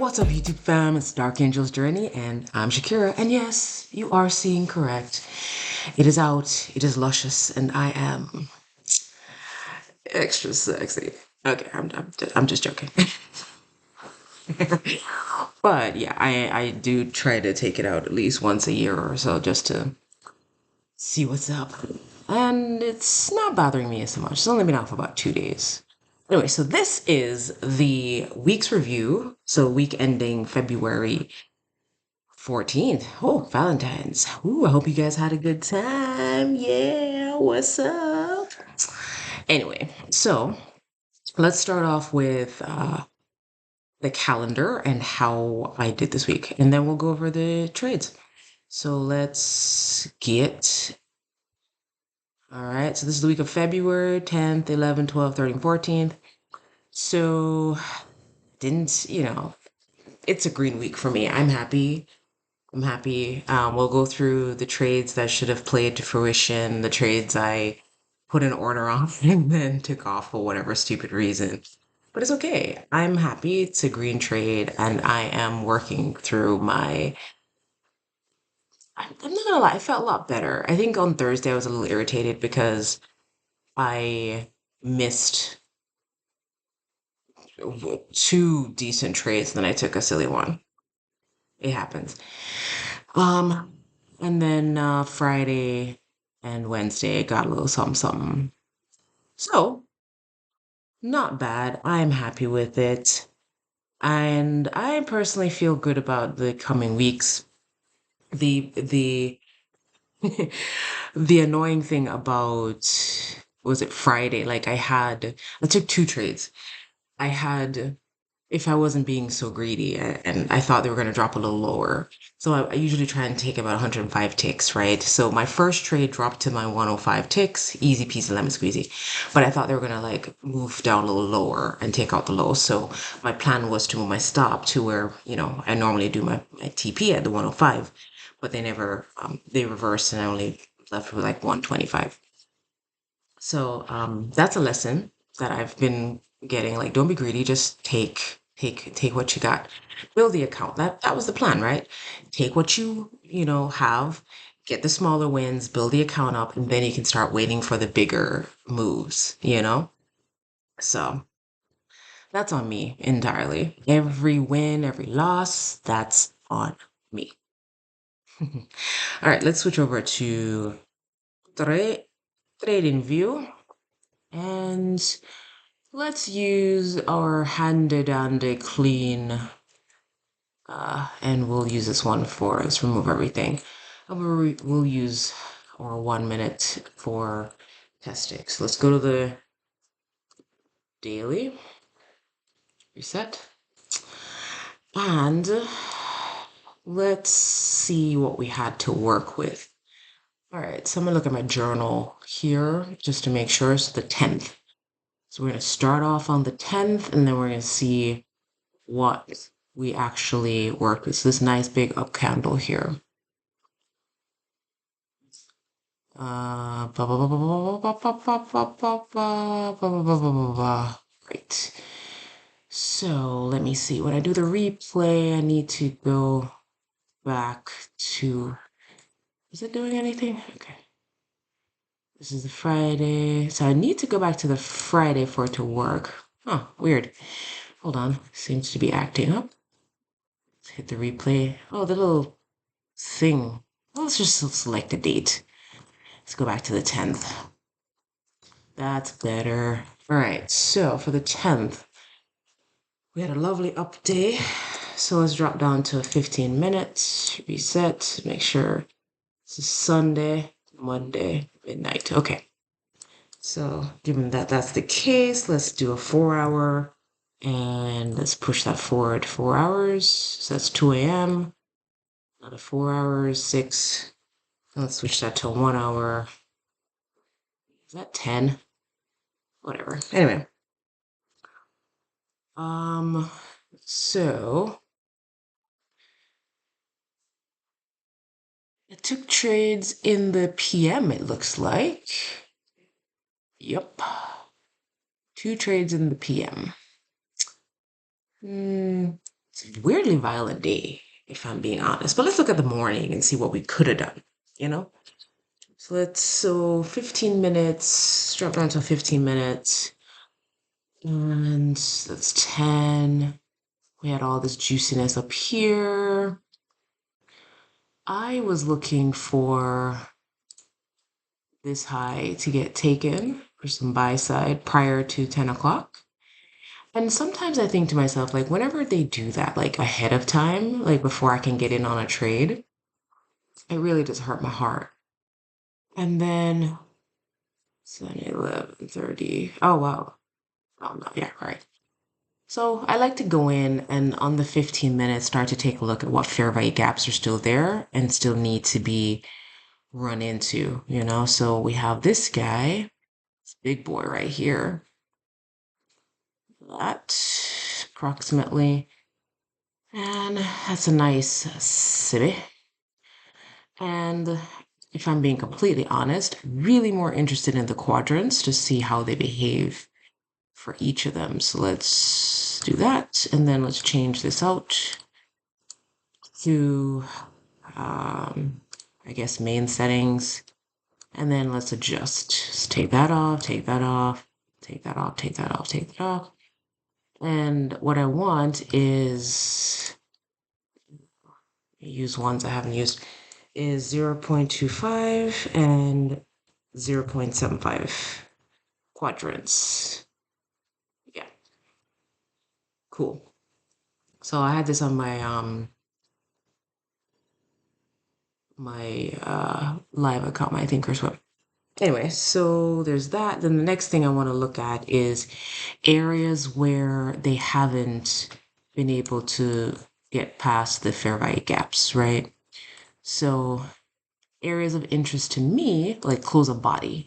What's up, YouTube fam? It's Dark Angel's Journey, and I'm Shakira. And yes, you are seeing correct. It is out, it is luscious, and I am extra sexy. Okay, I'm just joking. But yeah, I do try to take it out at least once a year or so just to see what's up. And it's not bothering me as much. It's only been out for about 2 days. Anyway, so this is the week's review. So week ending February 14th. Oh, Valentine's. Ooh, I hope you guys had a good time. Yeah, what's up? Anyway, so let's start off with the calendar and how I did this week, and then we'll go over the trades. So let's get. All right, so this is the week of February 10th, 11th, 12th, 13th, 14th. So, it's a green week for me. I'm happy. I'm happy. We'll go through the trades that should have played to fruition, the trades I put an order on and then took off for whatever stupid reason. But it's okay. I'm happy. It's a green trade, and I am working through my. I'm not gonna lie, I felt a lot better. I think on Thursday I was a little irritated because I missed two decent trades, and then I took a silly one. It happens. Um, and then Friday and Wednesday got a little something something. So, not bad. I'm happy with it. And I personally feel good about the coming weeks. The the annoying thing about was it Friday? Like I took two trades. I had if I wasn't being so greedy and I thought they were going to drop a little lower. So I usually try and take about 105 ticks, right? So my first trade dropped to my 105 ticks, easy peasy lemon squeezy. But I thought they were going to like move down a little lower and take out the low. So my plan was to move my stop to where, I normally do my TP at the 105, but they never, they reversed and I only left with like 125. So that's a lesson that I've been getting. Like, don't be greedy. Just take what you got. Build the account. That was the plan, right? Take what you have, get the smaller wins, build the account up, and then you can start waiting for the bigger moves. So that's on me entirely. Every win, every loss, that's on me. All right, let's switch over to trading view. And let's use our handy dandy clean, and we'll use this one for, let's remove everything. And we'll use our 1 minute for testing. So let's go to the daily, reset, and let's see what we had to work with. All right, so I'm gonna look at my journal here just to make sure. So the 10th. So we're gonna start off on the 10th, and then we're gonna see what we actually work with. So this nice big up candle here. Great. So let me see. When I do the replay, I need to go back to. Is it doing anything? Okay. This is the Friday. So I need to go back to the Friday for it to work. Oh, weird. Hold on. Seems to be acting up. Let's hit the replay. Oh, the little thing. Well, let's just select the date. Let's go back to the 10th. That's better. All right, so for the 10th, we had a lovely up day. So let's drop down to 15 minutes, reset, make sure this is Sunday, Monday, midnight. Okay, so given that that's the case, let's do a 4 hour and let's push that forward 4 hours. So that's 2 a.m. Another 4 hours, 6. Let's switch that to 1 hour. Is that 10? Whatever. Anyway. So I took trades in the PM, it looks like. Yep. Two trades in the PM. It's a weirdly violent day, if I'm being honest. But let's look at the morning and see what we could have done, you know? So 15 minutes, drop down to 15 minutes. And that's 10. We had all this juiciness up here. I was looking for this high to get taken for some buy side prior to 10 o'clock. And sometimes I think to myself, like, whenever they do that, like ahead of time, like before I can get in on a trade, it really does hurt my heart. And then 10, 11:30. Oh, wow. Oh, no. Yeah, right. So I like to go in and on the 15 minutes start to take a look at what fair value gaps are still there and still need to be run into, you know? So we have this guy, this big boy right here, that approximately, and that's a nice city. And if I'm being completely honest, really more interested in the quadrants to see how they behave for each of them. So let's do that. And then let's change this out to, I guess, main settings. And then let's adjust. Just take that off, take that off, take that off, take that off, take that off. And what I want is, use ones I haven't used, is 0.25 and 0.75 quadrants. Yeah, cool. So I had this on my live account, my Thinkorswim. Anyway, so there's that. Then the next thing I want to look at is areas where they haven't been able to get past the fair value gaps, right? So areas of interest to me, like close a body,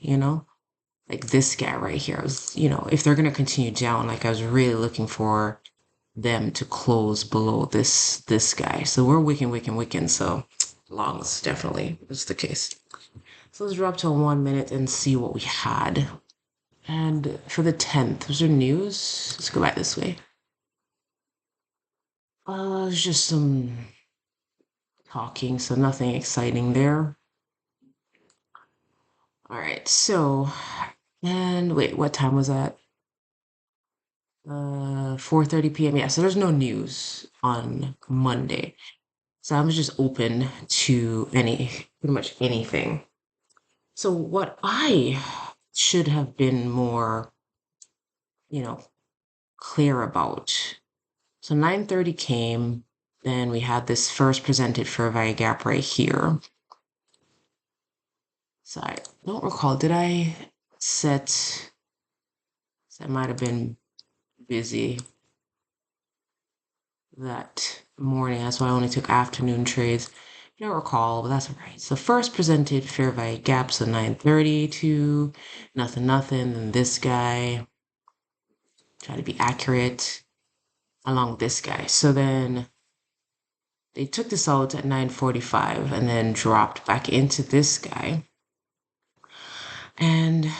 like this guy right here. If they're gonna continue down, like I was really looking for them to close below this guy. So we're wicking, so longs definitely is the case. So let's drop to 1 minute and see what we had. And for the 10th, was there news? Let's go back this way. It's just some talking, so nothing exciting there. All right, so, and wait, what time was that? 4:30 p.m. Yeah, so there's no news on Monday. So I was just open to pretty much anything. So what I should have been more, you know, clear about. So 9:30 came, then we had this first presented fair value gap right here. So I don't recall, did I set, I might have been busy that morning. That's why I only took afternoon trades. I don't recall, but that's all right. So first presented fair value gaps, so 9:30 to nothing, nothing. Then this guy, try to be accurate along with this guy. So then they took this out at 9:45 and then dropped back into this guy. And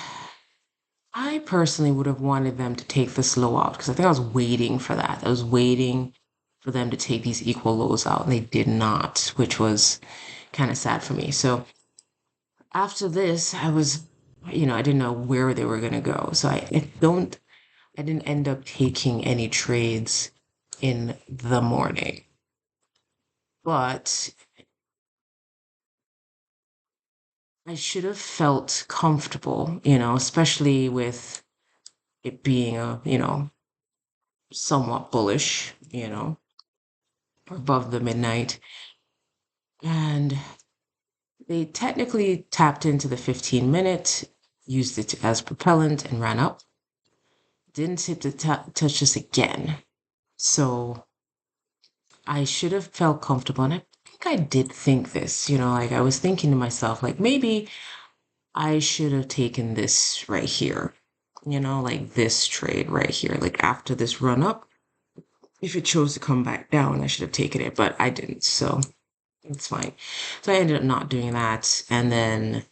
I personally would have wanted them to take this low out because I think I was waiting for that. I was waiting for them to take these equal lows out, and they did not, which was kind of sad for me. So after this, I didn't know where they were going to go. So I didn't end up taking any trades in the morning. But I should have felt comfortable, especially with it being somewhat bullish, above the midnight. And they technically tapped into the 15 minute, used it as propellant and ran up. Didn't hit the touch this again. So I should have felt comfortable. And I think I did think this, like I was thinking to myself, like maybe I should have taken this right here, like this trade right here, like after this run up. If it chose to come back down, I should have taken it, but I didn't. So it's fine. So I ended up not doing that. And then,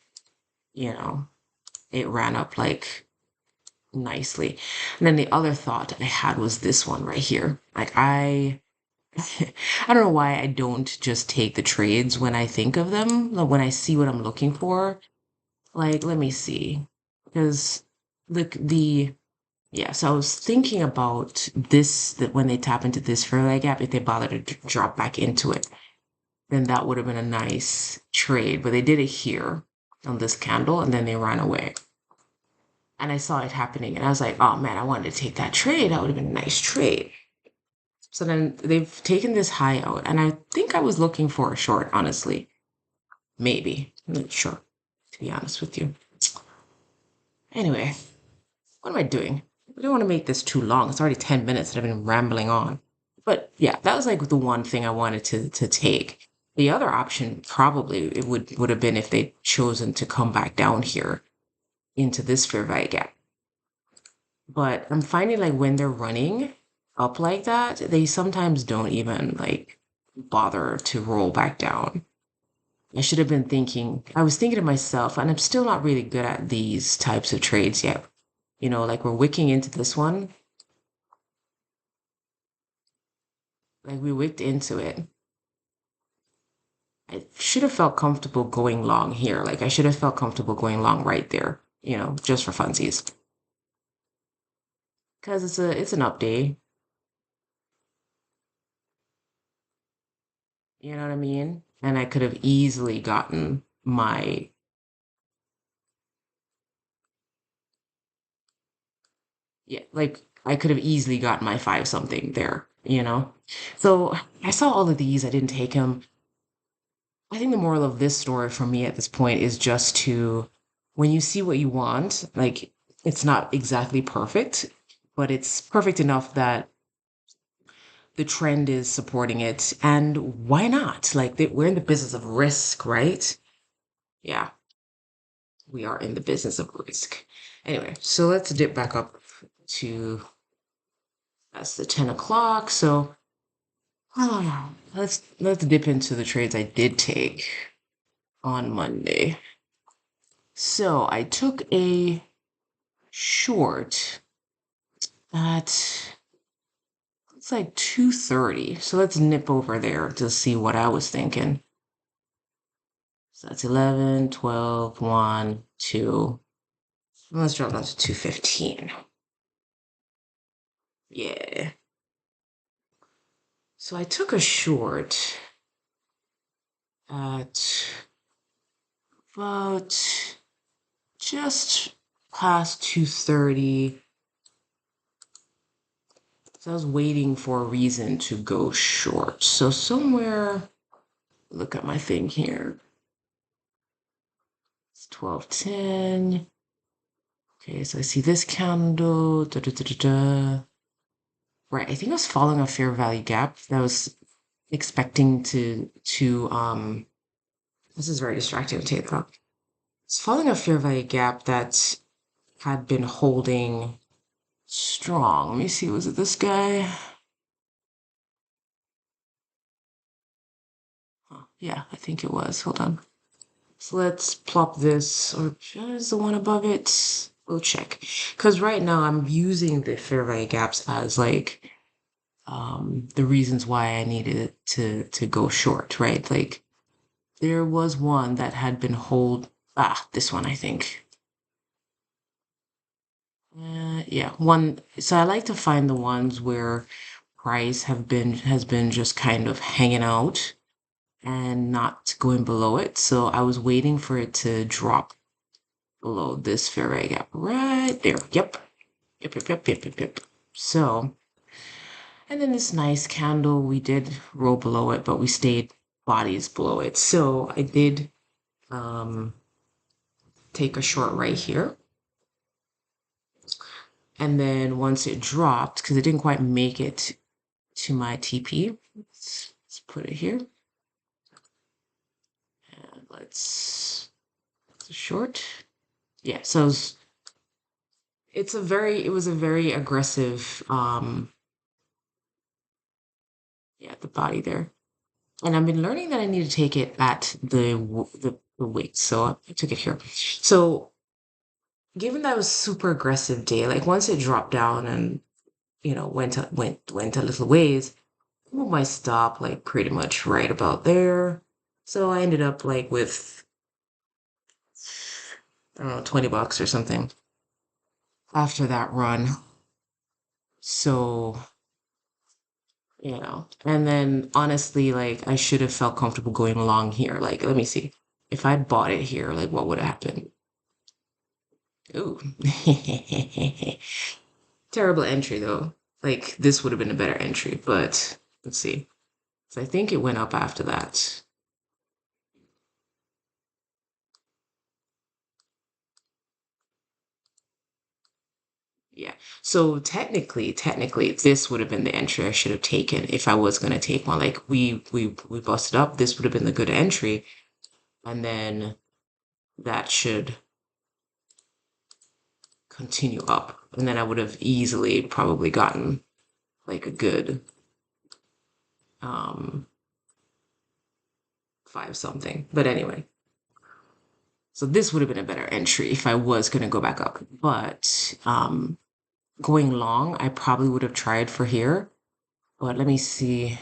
it ran up like nicely. And then the other thought I had was this one right here. Like I I don't know why I don't just take the trades when I think of them, like when I see what I'm looking for. Like, let me see. Because yeah, so I was thinking about this, that when they tap into this fairway gap, if they bother to drop back into it, then that would have been a nice trade. But they did it here on this candle and then they ran away. And I saw it happening and I was like, oh man, I wanted to take that trade. That would have been a nice trade. So then they've taken this high out, and I think I was looking for a short, honestly. Maybe. I'm not sure, to be honest with you. Anyway, what am I doing? I don't want to make this too long. It's already 10 minutes that I've been rambling on. But yeah, that was like the one thing I wanted to take. The other option probably it would have been if they'd chosen to come back down here into this fair value gap. But I'm finding like when they're running up like that, they sometimes don't even like bother to roll back down. I should have been thinking, I was thinking to myself, and I'm still not really good at these types of trades yet. You know, like we're wicking into this one, like we wicked into it. I should have felt comfortable going long here. Like I should have felt comfortable going long right there, just for funsies. Because it's an up day, you know what I mean? And I could have easily gotten my yeah, like I could have easily got my five something there. So I saw all of these, I didn't take them. I think the moral of this story for me at this point is just to, when you see what you want, like it's not exactly perfect, but it's perfect enough that the trend is supporting it. And why not? Like we're in the business of risk, right? Yeah, we are in the business of risk. Anyway, so let's dip back up to that's the 10 o'clock. So let's dip into the trades I did take on Monday. So I took a short at it's like 2:30. So let's nip over there to see what I was thinking. So that's 11, 12, 1, 2. Let's drop down to 2:15. Yeah. So I took a short at about just past 2:30. So I was waiting for a reason to go short. So somewhere, look at my thing here. It's 12:10. Okay, so I see this candle. Da, da, da, da, da. Right, I think I was following a fair value gap that was expecting to this is very distracting to take that. It's following a fair value gap that had been holding strong. Let me see, was it this guy? Huh, yeah, I think it was. Hold on. So let's plop this, or is the one above it? We'll check. Because right now I'm using the fair value gaps as like the reasons why I needed to go short, right? Like there was one that had been this one I think. Yeah, one. So I like to find the ones where price has been just kind of hanging out and not going below it. So I was waiting for it to drop below this fair value gap right there. Yep. Yep, yep, yep, yep, yep, yep. So, and then this nice candle, we did roll below it, but we stayed bodies below it. So I did um, take a short right here. And then once it dropped, because it didn't quite make it to my TP, let's put it here. And it's a short. Yeah, so it was a very aggressive, yeah, the body there. And I've been learning that I need to take it at the weight. So I took it here. So given that it was super aggressive day, like once it dropped down and went a little ways, moved my stop like pretty much right about there. So I ended up like with, I don't know, 20 bucks or something after that run. So, and then honestly, like I should have felt comfortable going along here. Like, let me see. If I'd bought it here, like what would have happened? Ooh. Terrible entry though. Like this would have been a better entry, but let's see. So I think it went up after that. Yeah. So technically, this would have been the entry I should have taken if I was gonna take one. Like we busted up. This would have been the good entry, and then that should continue up, and then I would have easily probably gotten like a good um five something. But anyway, so this would have been a better entry if I was gonna go back up. But going long, I probably would have tried for here. But let me see.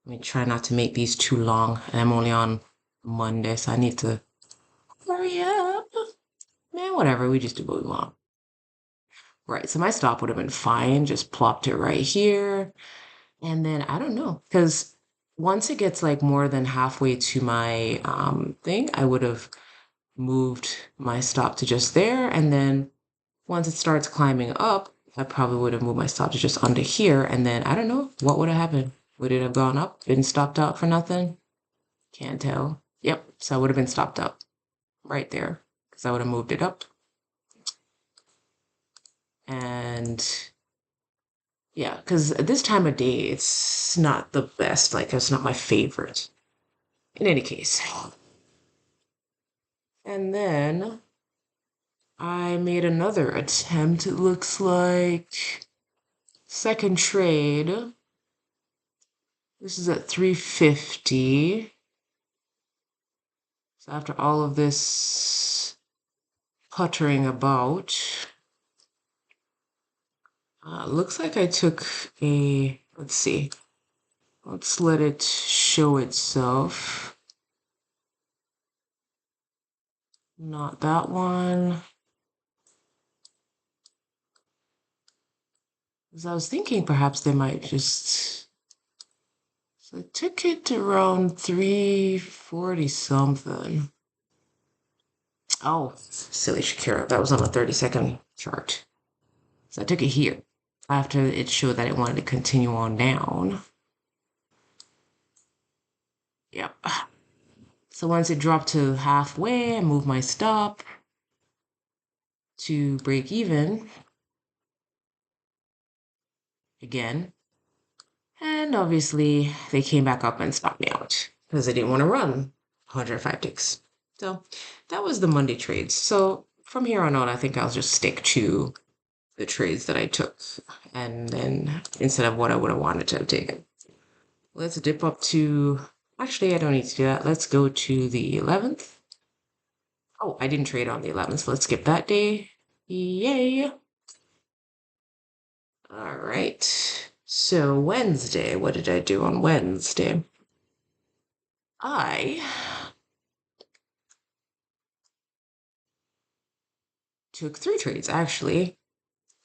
Let me try not to make these too long. And I'm only on Monday, so I need to hurry up. Man, whatever, we just do what we want. Right, so my stop would have been fine. Just plopped it right here. And then I don't know, because once it gets like more than halfway to my thing, I would have moved my stop to just there. And then once it starts climbing up, I probably would have moved my stop to just under here. And then I don't know what would have happened. Would it have gone up? Been stopped out for nothing? Can't tell. Yep, so I would have been stopped up right there because I would have moved it up. And yeah, because at this time of day, it's not the best. Like, it's not my favorite. In any case. And then I made another attempt, it looks like. Second trade. This is at 350. So after all of this puttering about, looks like I took a, let's see, let's let it show itself. Not that one. Because I was thinking perhaps they might just, so I took it around 340 something. Oh, silly Shakira. That was on a 30-second chart. So I took it here after it showed that it wanted to continue on down. Yep. So once it dropped to halfway, I moved my stop to break even again. And obviously, they came back up and stopped me out because I didn't want to run 105 ticks. So that was the Monday trades. So from here on out, I think I'll just stick to the trades that I took and then instead of what I would have wanted to have taken. Let's dip up to, actually, I don't need to do that. Let's go to the 11th. Oh, I didn't trade on the 11th, so let's skip that day. Yay. All right. So Wednesday, what did I do on Wednesday? I took three trades actually,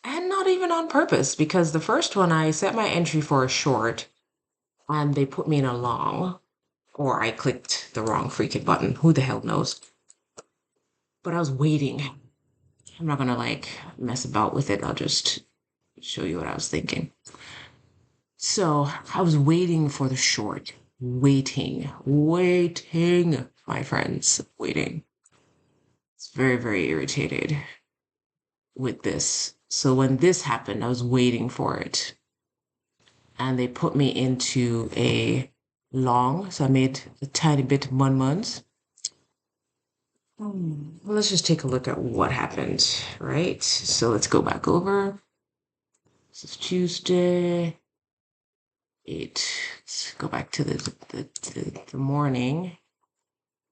and not even on purpose because the first one I set my entry for a short and they put me in a long, or I clicked the wrong freaking button. Who the hell knows? But I was waiting. I'm not gonna like mess about with it. I'll just show you what I was thinking. So I was waiting for the short. Waiting, my friends, waiting. It's very, very irritated with this. So when this happened, I was waiting for it. And they put me into a long, so I made a tiny bit of mun-muns. Let's just take a look at what happened, right? So let's go back over. This is Tuesday. Let's go back to the morning.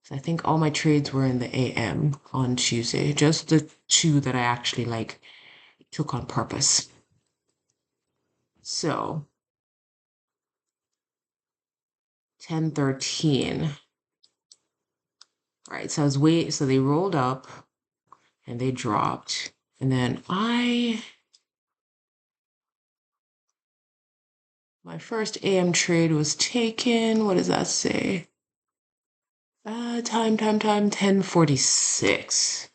So I think all my trades were in the AM on Tuesday, just the two that I actually like took on purpose. So 1013. All right, so so they rolled up and they dropped. And then my first AM trade was taken. What does that say? Time, 1046.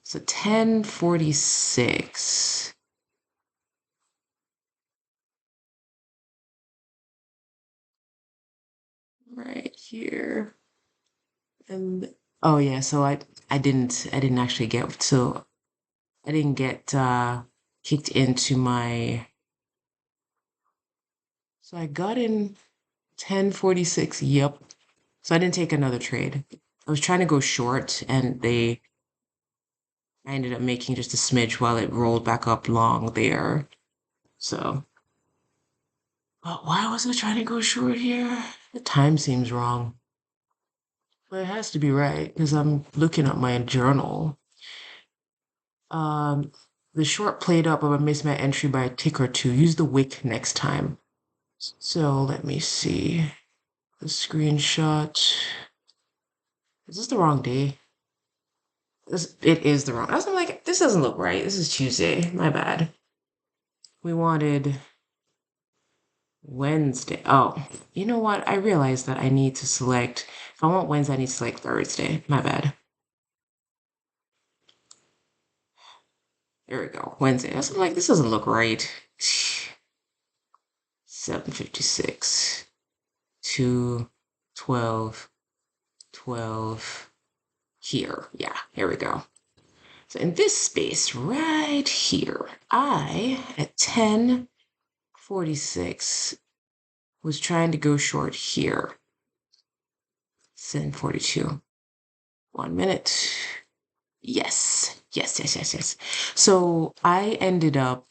So 1046. Right here. And oh yeah, so I didn't actually get so I didn't get kicked into my so I got in 1046. Yep. So I didn't take another trade. I was trying to go short and I ended up making just a smidge while it rolled back up long there. So but why wasn't I trying to go short here? The time seems wrong. But it has to be right because I'm looking at my journal. Um, the short played up, but I missed my entry by a tick or two. Use the wick next time. So let me see the screenshot. Is this the wrong day? It is the wrong. I was like, this doesn't look right. This is Tuesday. My bad. We wanted Wednesday. Oh, you know what? I realized that I need to select. If I want Wednesday, I need to select Thursday. My bad. There we go. Wednesday. I was like, this doesn't look right. 756. 2, 12, 12. Here. Yeah, here we go. So in this space right here, at 1046, was trying to go short here. 1042. 1 minute. Yes. Yes, yes, yes, yes. So I ended up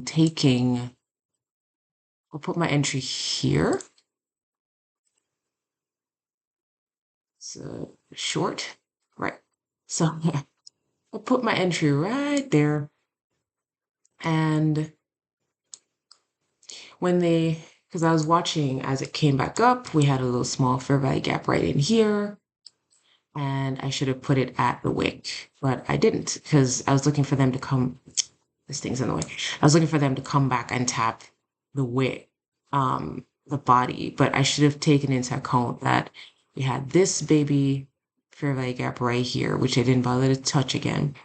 taking, I'll put my entry here. So short, right. So I'll put my entry right there. And because I was watching as it came back up, we had a little small fair value gap right in here. And I should have put it at the wick, but I didn't because I was looking for them to come. This thing's in the way. I was looking for them to come back and tap the wick, the body, but I should have taken into account that we had this baby fair value gap right here, which I didn't bother to touch again.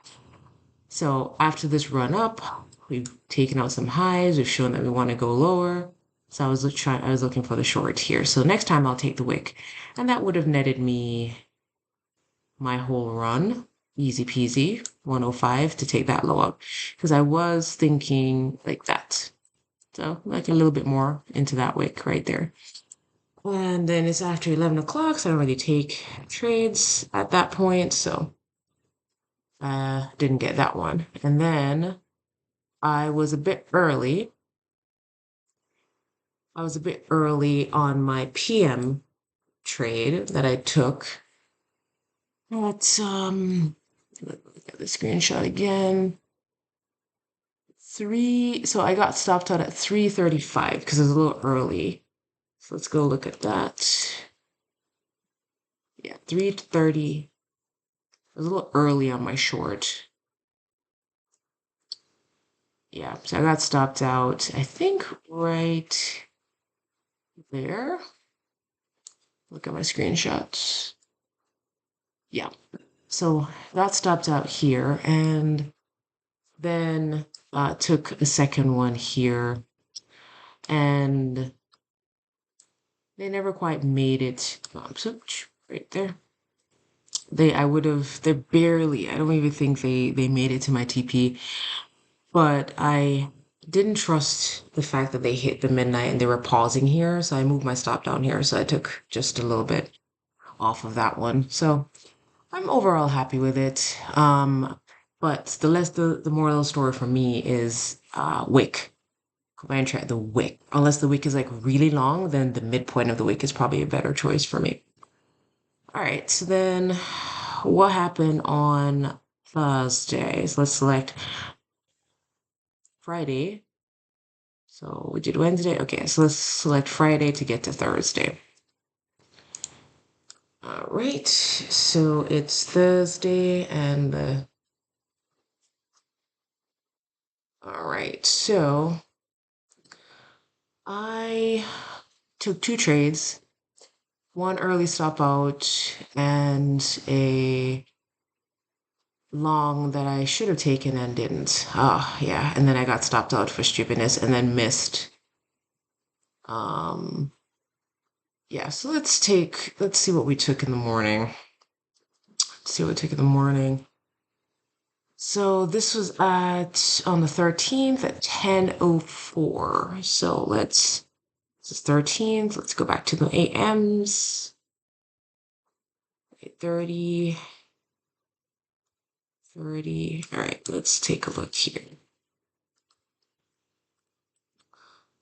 So after this run up, we've taken out some highs. We've shown that we want to go lower. So I was looking for the short here. So next time I'll take the wick, and that would have netted me my whole run, easy peasy, 105 to take that low up, because I was thinking like that. So like a little bit more into that wick right there. And then it's after 11 o'clock, so I don't really take trades at that point. So didn't get that one. And then I was a bit early. I was a bit early on my PM trade that I took. Let's look at the screenshot again. So I got stopped out at 335 because it was a little early. So let's go look at that. Yeah, 330. It was a little early on my short. Yeah, so I got stopped out, I think right there. Look at my screenshots. Yeah. So got stopped out here and then took a second one here and they never quite made it. So right there. They're barely, I don't even think they made it to my TP, but I didn't trust the fact that they hit the midnight and they were pausing here. So I moved my stop down here. So I took just a little bit off of that one. So I'm overall happy with it. But the moral of the story for me is wick. My entry at the wick. Unless the wick is like really long, then the midpoint of the wick is probably a better choice for me. All right, so then what happened on Thursday? So let's select Friday. So we did Wednesday. Okay, so let's select Friday to get to Thursday. All right, so it's Thursday and all right, so I took two trades, one early stop out and a long that I should have taken and didn't. Oh, yeah, and then I got stopped out for stupidness and then missed. Um, yeah, so let's see what we took in the morning. Let's see what we took in the morning. So this was at on the 13th at 10:04. So this is 13th. Let's go back to the AMs. 8:30, 30. All right, let's take a look here.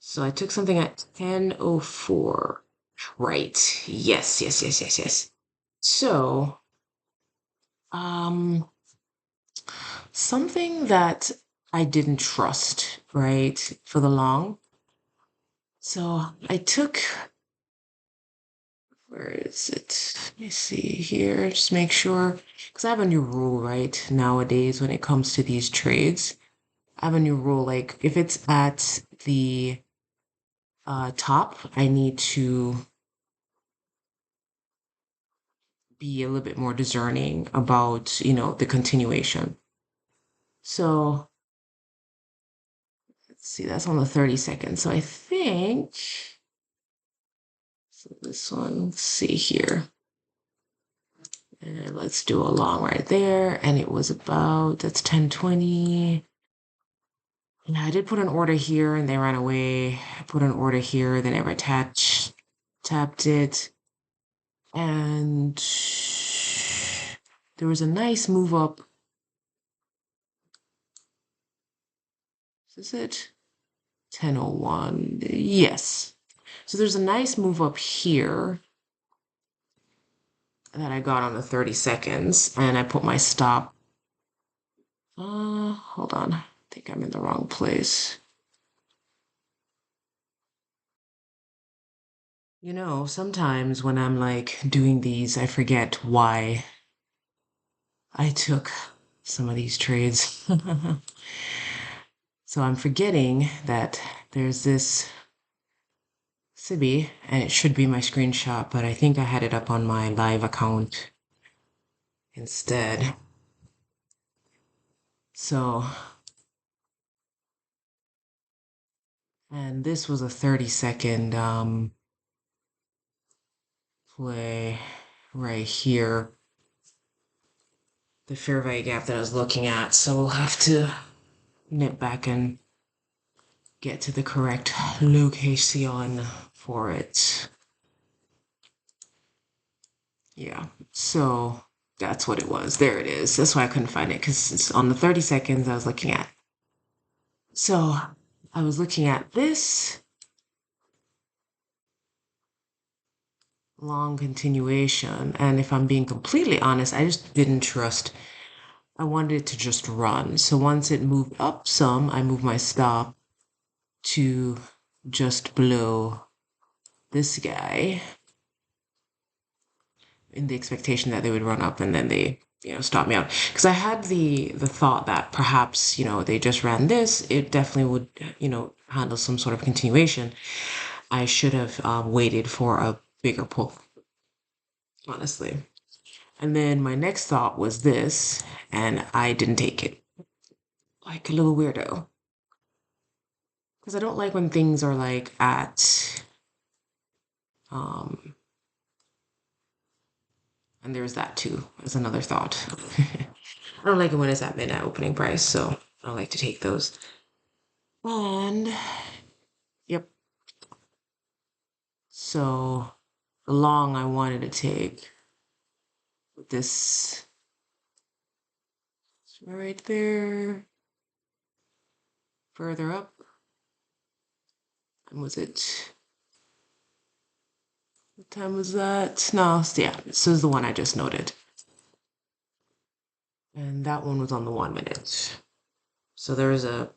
So I took something at 10:04. Right. Yes, yes, yes, yes, yes. So, um, something that I didn't trust, right, for the long. So I took, where is it? Let me see here, just make sure, because I have a new rule, right, nowadays when it comes to these trades. I have a new rule, like if it's at the top, I need to be a little bit more discerning about, the continuation. So let's see, that's on the 32nd. So I think, so this one, let's see here. And let's do a long right there. And it was about, that's 10:20. Yeah, I did put an order here and they ran away. I put an order here, then I tapped it. And there was a nice move up. Is this it? 10:01. Yes. So there's a nice move up here that I got on the 30 seconds, and I put my stop. Hold on. I think I'm in the wrong place. Sometimes when I'm like doing these, I forget why I took some of these trades. So I'm forgetting that there's this Sibi, and it should be my screenshot, but I think I had it up on my live account instead. So, and this was a 30-second play right here, the fair value gap that I was looking at. So we'll have to nip back and get to the correct location for it. Yeah, so that's what it was. There it is. That's why I couldn't find it, because it's on the 30 seconds I was looking at. So I was looking at this long continuation, and if I'm being completely honest, I just didn't trust. I wanted it to just run. So once it moved up some, I moved my stop to just below this guy in the expectation that they would run up and then they stop me out, because I had the thought that perhaps they just ran this, it definitely would handle some sort of continuation. I should have waited for a bigger pull, honestly. And then my next thought was this, and I didn't take it, like a little weirdo, because I don't like when things are like at um and there's that too as another thought. I don't like it when it's at midnight opening price, so I don't like to take those. And yep, so the long I wanted to take with this right there, further up. And was it? What time was that? No, yeah, this is the one I just noted. And that one was on the 1 minute. So there's a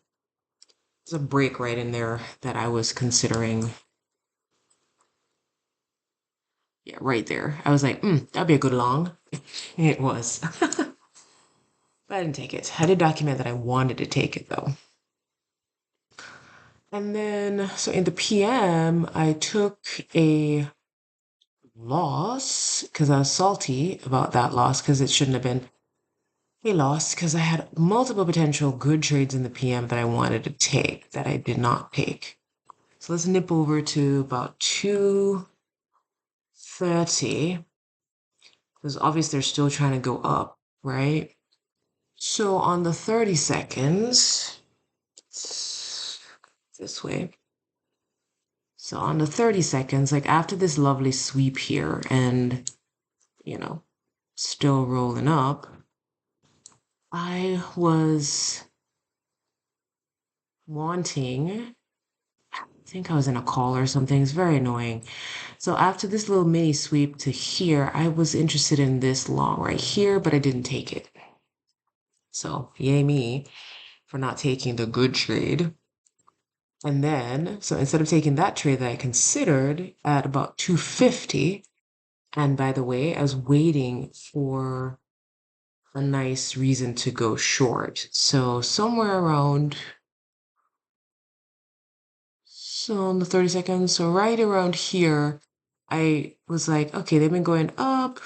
break right in there that I was considering. Yeah, right there. I was like, that'd be a good long. It was. But I didn't take it. I did document that I wanted to take it though. And then, so in the PM, I took a loss because I was salty about that loss because it shouldn't have been a loss because I had multiple potential good trades in the PM that I wanted to take that I did not take. So let's nip over to about 2:30 because obviously they're still trying to go up, right? So on the 30 seconds, this way. So on the 30 seconds, like after this lovely sweep here and, you know, still rolling up, I was wanting, I think I was in a call or something. It's very annoying. So after this little mini sweep to here, I was interested in this long right here, but I didn't take it. So yay me for not taking the good trade. And then, so instead of taking that trade that I considered at about 250, and by the way, I was waiting for a nice reason to go short. So somewhere around, so on the 30 seconds, so right around here, I was like, okay, they've been going up.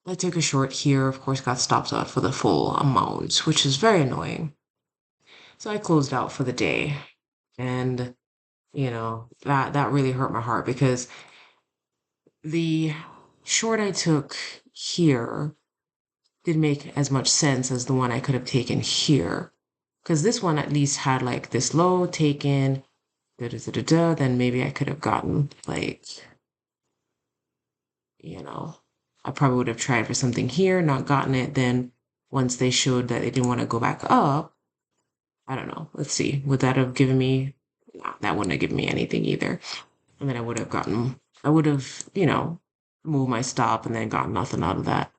I took a short here, of course, got stopped out for the full amount, which is very annoying. So I closed out for the day. And, that really hurt my heart because the short I took here didn't make as much sense as the one I could have taken here. Because this one at least had like this low taken, da da da da da, then maybe I could have gotten like, you know, I probably would have tried for something here, not gotten it. Then once they showed that they didn't want to go back up, I don't know. Let's see. Would that have given me, nah, that wouldn't have given me anything either. And then I would have, moved my stop and then got nothing out of that.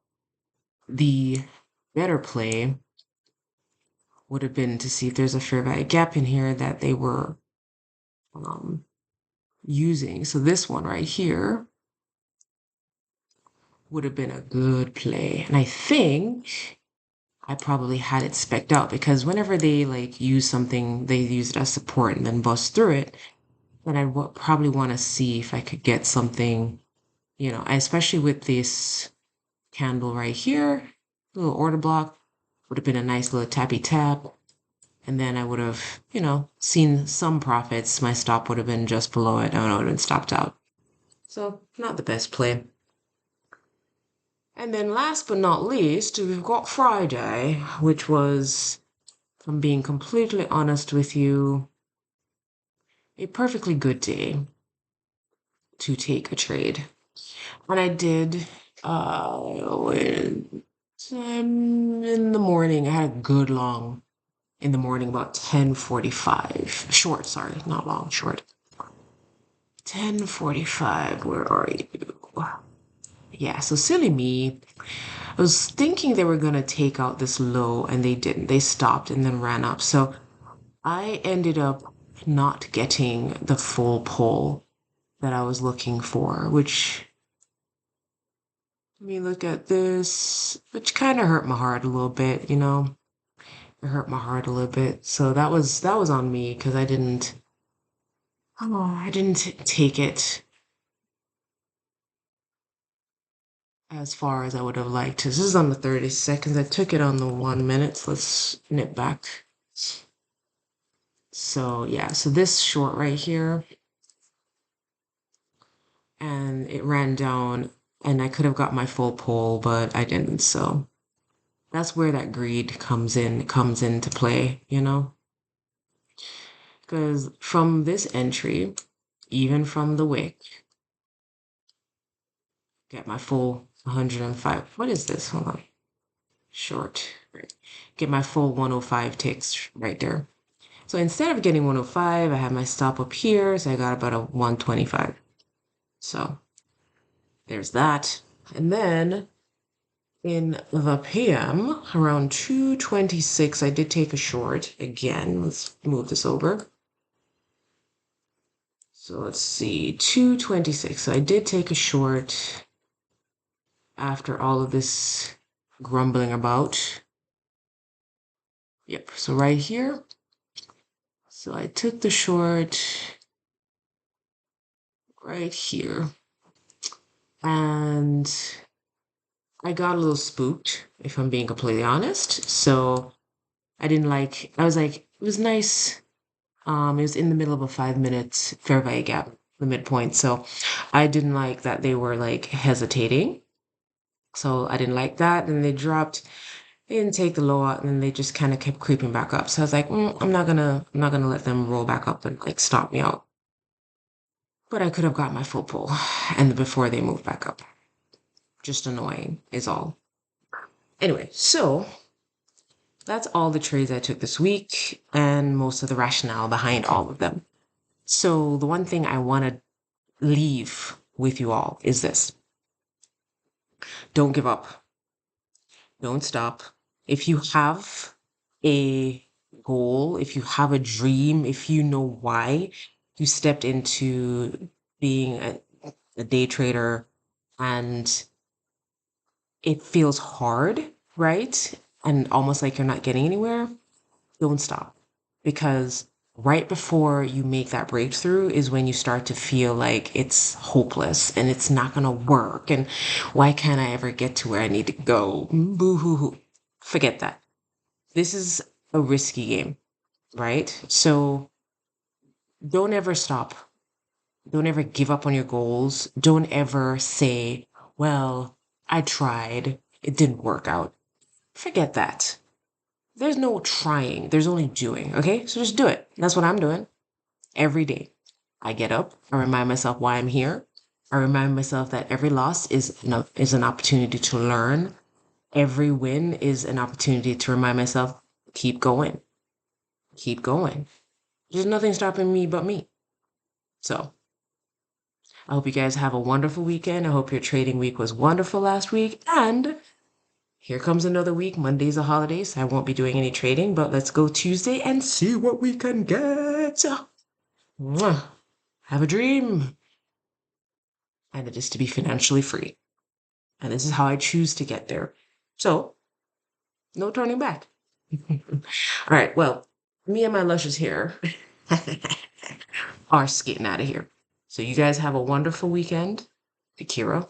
The better play would have been to see if there's a fair value gap in here that they were um, using. So this one right here would have been a good play. And I think I probably had it specced out because whenever they like use something, they use it as support and then bust through it, then I would probably want to see if I could get something, especially with this candle right here, little order block, would have been a nice little tappy tap. And then I would have, seen some profits. My stop would have been just below it. I would have been stopped out. So not the best play. And then last but not least, we've got Friday, which was, if I'm being completely honest with you, a perfectly good day to take a trade. And I did, in the morning, I had a good long in the morning, about 10:45. Short, sorry, not long, short. 10:45, where are you? Yeah, so silly me. I was thinking they were gonna take out this low and they didn't. They stopped and then ran up. So I ended up not getting the full pull that I was looking for, which, let me look at this, which kind of hurt my heart a little bit, It hurt my heart a little bit. So that was on me because I didn't take it as far as I would have liked to. This is on the 30 seconds. I took it on the 1 minute. So let's nip back. So yeah, so this short right here, and it ran down, and I could have got my full pull, but I didn't. So that's where that greed comes into play, Because from this entry, even from the wick, get my full 105. What is this? Hold on. Short. Right. Get my full 105 ticks right there. So instead of getting 105, I have my stop up here. So I got about a 125. So there's that. And then in the PM, around 2:26, I did take a short again. Let's move this over. So let's see, 226. So I did take a short after all of this grumbling about. Yep, so right here. So I took the short right here. And I got a little spooked, if I'm being completely honest. So I was like, it was nice. It was in the middle of a 5 minute fair value gap, the midpoint. So I didn't like that they were like hesitating. So I didn't like that. And they dropped, they didn't take the low out and then they just kind of kept creeping back up. So I was like, I'm not gonna let them roll back up and like stop me out. But I could have got my full pull and before they moved back up. Just annoying is all. Anyway, so that's all the trades I took this week and most of the rationale behind all of them. So the one thing I want to leave with you all is this. Don't give up. Don't stop. If you have a goal, if you have a dream, if you know why you stepped into being a day trader and it feels hard, right? And almost like you're not getting anywhere, don't stop. Because right before you make that breakthrough is when you start to feel like it's hopeless and it's not going to work. And why can't I ever get to where I need to go? Boo hoo hoo. Forget that. This is a risky game, right? So don't ever stop. Don't ever give up on your goals. Don't ever say, well, I tried. It didn't work out. Forget that. There's no trying, there's only doing, okay? So just do it. That's what I'm doing every day. I get up, I remind myself why I'm here. I remind myself that every loss is an opportunity to learn. Every win is an opportunity to remind myself, keep going, keep going. There's nothing stopping me but me. So I hope you guys have a wonderful weekend. I hope your trading week was wonderful last week. And here comes another week. Monday's a holiday, so I won't be doing any trading, but let's go Tuesday and see what we can get. Mwah. Have a dream, and it is to be financially free. And this is how I choose to get there. So, no turning back. All right, well, me and my luscious hair are skating out of here. So, you guys have a wonderful weekend. Akira.